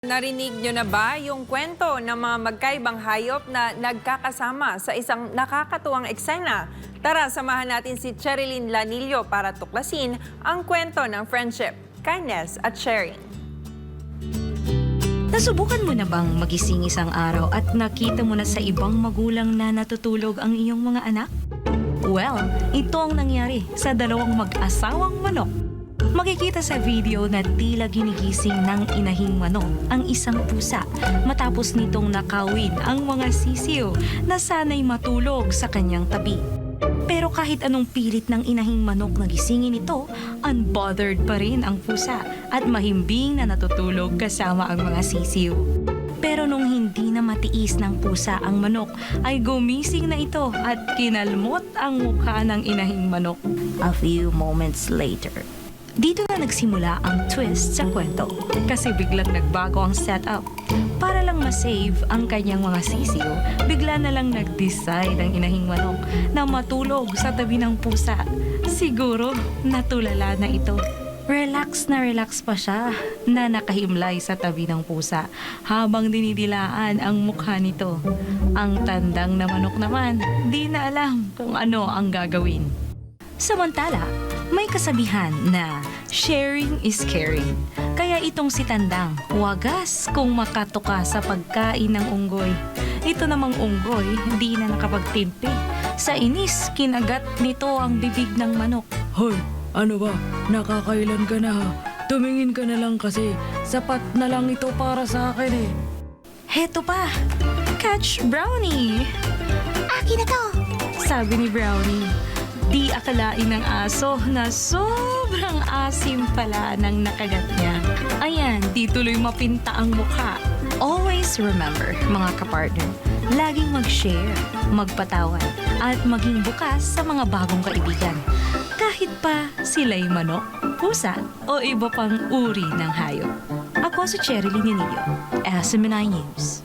Narinig nyo na ba yung kwento ng mga magkaibang hayop na nagkakasama sa isang nakakatuwang eksena? Tara, samahan natin si Cherilyn Lanillo para tuklasin ang kwento ng friendship, kindness at sharing. Nasubukan mo na bang magising isang araw at nakita mo na sa ibang magulang na natutulog ang iyong mga anak? Well, ito ang nangyari sa dalawang mag-asawang manok. Makikita sa video na tila ginigising ng inahing manok ang isang pusa matapos nitong nakawin ang mga sisiw na sana'y matulog sa kanyang tabi. Pero kahit anong pilit ng inahing manok na gisingin ito, unbothered pa rin ang pusa at mahimbing na natutulog kasama ang mga sisiw. Pero nung hindi na matiis ng pusa ang manok, ay gumising na ito at kinalmot ang mukha ng inahing manok. A few moments later, dito na nagsimula ang twist sa kwento kasi biglang nagbago ang setup. Para lang ma-save ang kanyang mga sisiw, bigla na lang nag-decide ang inahing manok na matulog sa tabi ng pusa. Siguro natulala na ito. Relax pa siya na nakahimlay sa tabi ng pusa habang dinidilaan ang mukha nito. Ang tandang na manok naman, di na alam kung ano ang gagawin. Samantala, may kasabihan na sharing is caring. Kaya itong si Tandang, wagas kung makatuka sa pagkain ng unggoy. Ito namang unggoy, di na nakapagtimpi. Sa inis, kinagat nito ang bibig ng manok. Hoy, ano ba? Nakakailan ka na ha? Tumingin ka na lang kasi sapat na lang ito para sa akin eh. Heto pa, catch Brownie! Akin na to! Sabi ni Brownie. Di akalain ng aso na sobrang asim pala ng nakagat niya. Ayan, di tuloy mapinta ang mukha. Always remember, mga kapartner, laging mag-share, magpatawan, at maging bukas sa mga bagong kaibigan. Kahit pa sila'y manok, pusa, o iba pang uri ng hayop. Ako si Cherilyn Lanillo, SMNI News.